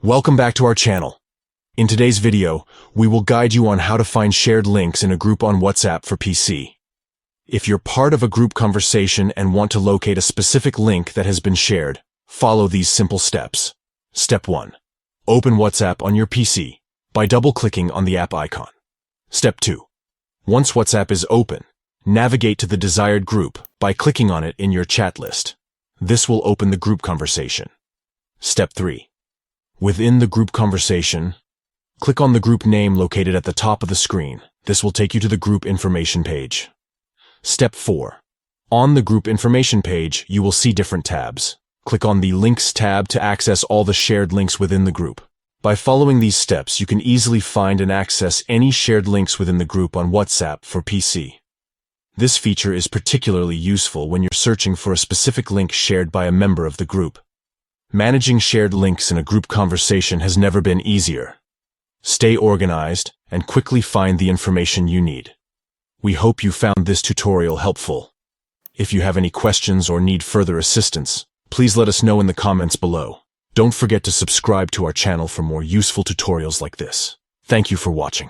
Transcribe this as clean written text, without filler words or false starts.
Welcome back to our channel. In today's video, we will guide you on how to find shared links in a group on WhatsApp for PC. If you're part of a group conversation and want to locate a specific link that has been shared, follow these simple steps. Step 1. Open WhatsApp on your PC by double-clicking on the app icon. Step 2. Once WhatsApp is open, navigate to the desired group by clicking on it in your chat list. This will open the group conversation. Step 3. Within the group conversation, click on the group name located at the top of the screen. This will take you to the group information page. Step 4. On the group information page, you will see different tabs. Click on the Links tab to access all the shared links within the group. By following these steps, you can easily find and access any shared links within the group on WhatsApp for PC. This feature is particularly useful when you're searching for a specific link shared by a member of the group. Managing shared links in a group conversation has never been easier. Stay organized and quickly find the information you need. We hope you found this tutorial helpful. If you have any questions or need further assistance, please let us know in the comments below. Don't forget to subscribe to our channel for more useful tutorials like this. Thank you for watching.